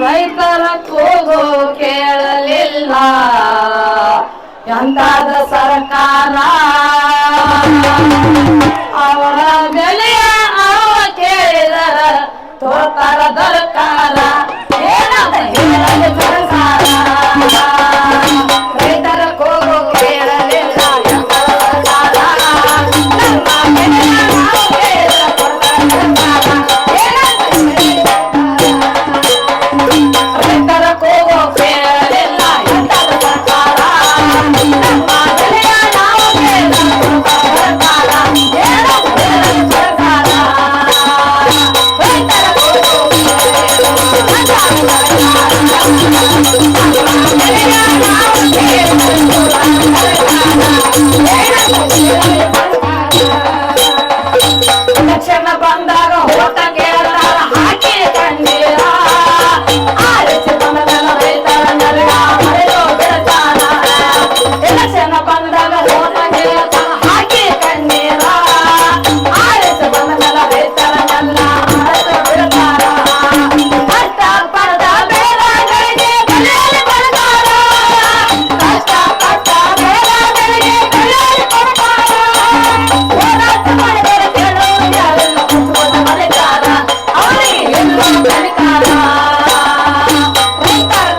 ರೈತರ ಕೂಗು ಕೇಳಲಿಲ್ಲ ಎಂತಾದ ಸರ್ಕಾರ ಅವರ ಬೆಲೆಯ ಅವ ಕೇಳಿದರ ತೋರ್ತಾರ ದರ್ಕಾರ ಏನಂತ ಹೇಳಲು ಸರ್ಕಾರ ರೈತರ ಕೂಗು ಕೇಳಲಿಲ್ಲ ಎಂತಾದ ಸರ್ಕಾರ ನಮ್ಮ ಬೆಲೆಯ ಅವ ಕೇಳಿದರ ತೋರ್ತಾರ ರೈತರ ಕೂಗು ಕೇಳಲಿಲ್ಲ ಎಂತಾದ ಸರ್ಕಾರ ನಮ್ಮ ಬೆಲೆಯ ನಾವು ಕೇಳಿದರ ಸರ್ಕಾರ ಎಲೆಕ್ಷನ್ ಬಂದಾಗ ಹೋಟ ಕೇಳ್ತಾರ ಹಾಕಿ ಕಣ್ಣೀರ ಆರಿಸಿ ಬಂದಲ್ಲ ರೈತರ ನರಗ ಮರೆಯೋ ಬಿಡ್ತಾರ ಎಲೆಕ್ಷನ್ ಬಂದಾಗ ಹೋಟ ಕೇಳ್ತಾರ ಹಾಕಿ ಕಣ್ಣೀರ ಆರಿಸಿ ಬಂದಲ್ಲ ರೈತರ ನಲ್ಲ ಮರೆಯೋ ಬಿಡ್ತಾರ ಕಷ್ಟ ಪಡದ ಬೇಡಗಳಿಗೆ ಬೆಲೆಯಲ್ಲಿ ಕೊಡ್ತಾರ ಕಷ್ಟ ಪಟ್ಟ ಬೇಡಗಳಿಗೆ ಬೆಲೆಯಲ್ಲಿ ಕೊಡ್ತಾರ ಹೋರಾಟ ಮಾಡಿದರೆ ಕೆಲವು ಯಾರೆಲ್ಲ ಕುತ್ಕೊಂಡು ಮರಿತಾರ ಅವರಿಗೆ ಎಲ್ಲೂ ಬೆಳಿತಾರ ರೈತರ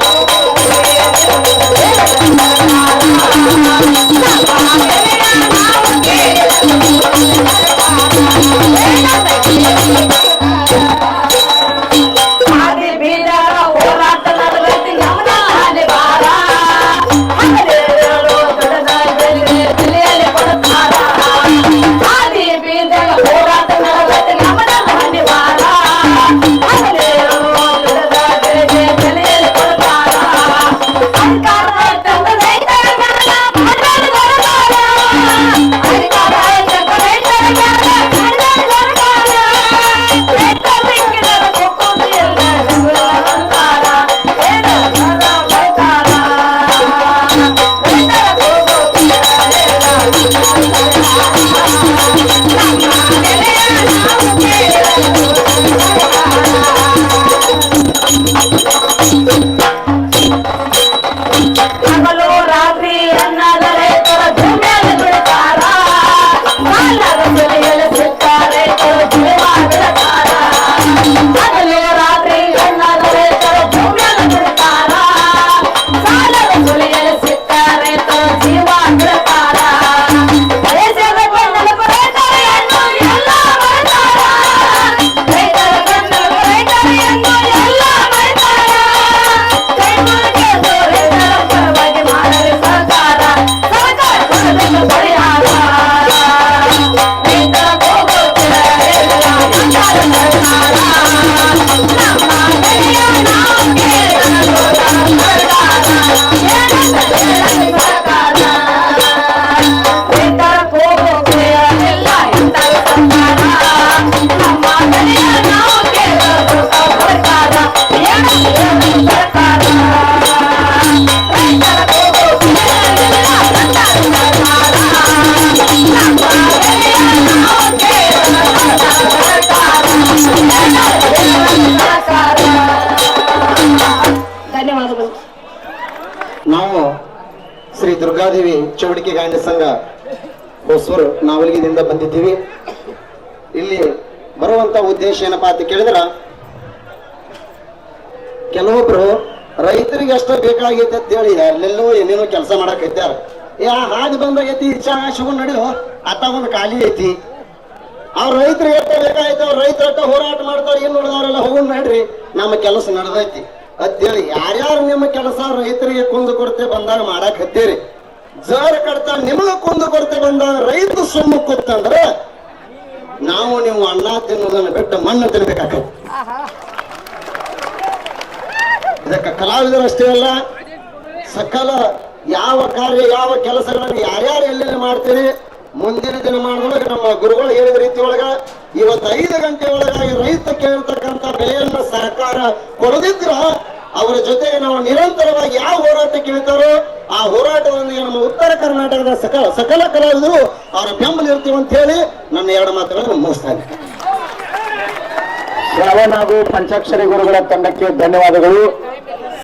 ಆದಿ ಬೀದರ ಹೋರಾಟ ನಡೆದೈತಿ ಯಮನ ಹಾಲಿ ಬಾರ ಹಗಲೇಳು ದುಡಿದ ಬೆಲೆಯಲ್ಲಿ ಕೊಡ್ತಾರ ಆದಿ ಬೀದರ ಹೋರಾಟ ನಡೆದೈತಿ ಯಮನ ಹಾಲಿ ಬಾರ ಹಗಲೇಳು ದುಡಿದ ಬೆಲೆಯಲ್ಲಿ ಕೊಡ್ತಾರ ಅಧಿಕಾರ ತಂದ ರೈತರ ಮ್ಯಾಲ ಮಾಡಿದ ಸರ್ಕಾರ ಅಧಿಕಾರ ತಂದ ರೈತರ ಮ್ಯಾಲ ಮಾಡಿದ ಸರ್ಕಾರ ರೈತರ ಸಿಕ್ಕಿದರ ಕೊಕ್ಕೊಂಡು ಎಲ್ಲ ಅಂತಾರ ಏನ ಬರ್ತಾರ ರೈತರ ಕೂಗು ಕೇಳಲಿಲ್ಲ ನಮ್ಮ ಬೆಲೆಯ ನಾವು ಕೇಳಿದರ ಹಗಲು ರಾತ್ರಿ ಅನ್ನದ ರೈತರ ಭೂಮಿಯಲ್ಲಿ ಬಿಡ್ತಾರ ಸಾಲದ ಬೆಲೆಯಲ್ಲಿ ಸಿಕ್ಕ ರೈತರ ಜೀವ ಬಿಡ್ತಾರ ಹಗಲು ರಾತ್ರಿ ಅನ್ನದ ರೈತರ ಭೂಮಿಯಲ್ಲಿ ಬಿಡ್ತಾರ ಸಾಲದ ಬೆಲೆಯಲ್ಲಿ ಸಿಕ್ಕ ರೈತರ ಜೀವ ಬಿಡ್ತಾರ ದೇಶದ ಬೆನ್ನೆಲುಬು ರೈತರನ್ನು ಎಲ್ಲ ಮರೆತಾರ ರೈತರ ಬೆನ್ನೆಲುಬು ರೈತರನ್ನು ಎಲ್ಲ ಮರೆತಾರ ಕೈ ಮುಗಿದು ರೈತರ ಪರವಾಗಿ ಮಾಡಲಿ ಸರ್ಕಾರ ಸರ್ಕಾರ ಕೊಡಬೇಕು ಪರಿಹಾರ ರೈತರ ಕೂಗು ಕೇಳಲಿಲ್ಲ ಎಂತಾದ ಸರ್ಕಾರ ನಮ್ಮ ಬೆಲೆಯ ನಾವು ಕೇಳಿದರ ಸರ್ಕಾರ ಏನಂತ ಹೇಳಲಿ ಸರ್ಕಾರ ರೈತರ ಕೂಗು ಕೇಳಲಿಲ್ಲ ಎಂತಾದ ಸರ್ಕಾರ ನಮ್ಮ ಬೆಲೆಯ ನಾವು ಕೇಳಿದರ ಸರ್ಕಾರ ಏನಂತ ಹೇಳಲಿ ಸರ್ಕಾರ ರೈತರ ಕೂಗು ಕೇಳಲಿಲ್ಲ ಎಂತಾದ ಸರ್ಕಾರ ನಮ್ಮ ಬೆಲೆಯ ನಾವು ಕೇಳಿದರ ಸರ್ಕಾರ ಏನಂತ ಹೇಳಲಿ ಸರ್ಕಾರ. ಧನ್ಯವಾದಗಳು. ನಾವು ಶ್ರೀ ದುರ್ಗಾದೇವಿ ಚೌಡಿಕೆ ಗಾಯನ ಸಂಘ ಹೊಸೂರು ನಾವಲ್ಗಿದಿಂದ ಬಂದಿದ್ದೀವಿ. ಇಲ್ಲಿ ಬರುವಂತ ಉದ್ದೇಶ ಏನಪ್ಪಾ ಅಂತ ಕೇಳಿದ್ರ, ಕೆಲವೊಬ್ರು ರೈತರಿಗೆ ಅಷ್ಟು ಬೇಕಾಗೈತೆ ಅಂತ ಹೇಳಿ ಅಲ್ಲೆಲ್ಲೋ ಏನೇನೋ ಕೆಲಸ ಮಾಡಕ್ ಇದ್ದಾರ. ಹಾಗೆ ಬಂದಾಗೈತಿ ಇಚ್ಛಾ ಶಿವನ್ ನಡೆಯೋ ಅತ್ತ ಒಂದು ಖಾಲಿ ಐತಿ. ಅವ್ರ ರೈತರಿಗೆ ಎಷ್ಟ ಬೇಕಾಯ್ತು, ಅವ್ರ ರೈತರ ಹೋರಾಟ ಮಾಡ್ತಾರ, ಏನ್ ನೋಡಿದವ್ರೆಲ್ಲ ಹೋಗೋಣ ನಡ್ರಿ ನಮ್ಮ ಕೆಲಸ ನಡೆದೈತಿ ಅಂತೇಳಿ ಯಾರ್ಯಾರು ನಿಮ್ಮ ಕೆಲಸ ರೈತರಿಗೆ ಕುಂದು ಕೊರತೆ ಬಂದಾಗ ಮಾಡಕ್ ಹತ್ತೀರಿ. ಜರ ಕಡ್ತ ನಿಮಗ ಕುಂದು ಕೊರತೆ ಬಂದಾಗ ರೈತ ಸುಮ್ಮ ಕೂತಂದ್ರ ನಾವು ನೀವು ಅನ್ನ ತಿನ್ನೋದನ್ನ ಬಿಟ್ಟು ಮಣ್ಣು ತಿನ್ಬೇಕಾಗ್ತದೆ. ಇದಕ್ಕೆ ಕಲಾವಿದರಷ್ಟೇ ಅಲ್ಲ, ಸಕಲ ಯಾವ ಕಾರ್ಯ ಯಾವ ಕೆಲಸಗಳನ್ನು ಯಾರ್ಯಾರು ಎಲ್ಲೆಲ್ಲಿ ಮಾಡ್ತೀರಿ ಮುಂದಿನ ದಿನಮಾನದೊಳಗೆ ನಮ್ಮ ಗುರುಗಳು ಹೇಳಿದ ರೀತಿ ಒಳಗ ಇವತ್ತು 5 ಗಂಟೆ ಒಳಗಾಗಿ ರೈತ ಕೇಳಿರ್ತಕ್ಕಂಥ ಬೆಲೆಯನ್ನ ಸರ್ಕಾರ ಕೊಡದಿದ್ರ ಅವರ ಜೊತೆಗೆ ನಾವು ನಿರಂತರವಾಗಿ ಯಾವ ಹೋರಾಟ ಕೇಳ್ತಾರೋ ಆ ಹೋರಾಟದೊಂದಿಗೆ ನಮ್ಮ ಉತ್ತರ ಕರ್ನಾಟಕದ ಸಕಲ ಕಲಾವಿದರು ಅವರ ಬೆಂಬಲ ಇರ್ತೀವಿ ಅಂತ ಹೇಳಿ ನನ್ನ 2 ಮಾತುಗಳನ್ನು ಮುಗಿಸ್ತಾ ಇದ್ದೀನಿ. ಶ್ರವಣ ಹಾಗೂ ಪಂಚಾಕ್ಷರಿ ಗುರುಗಳ ತಂಡಕ್ಕೆ ಧನ್ಯವಾದಗಳು.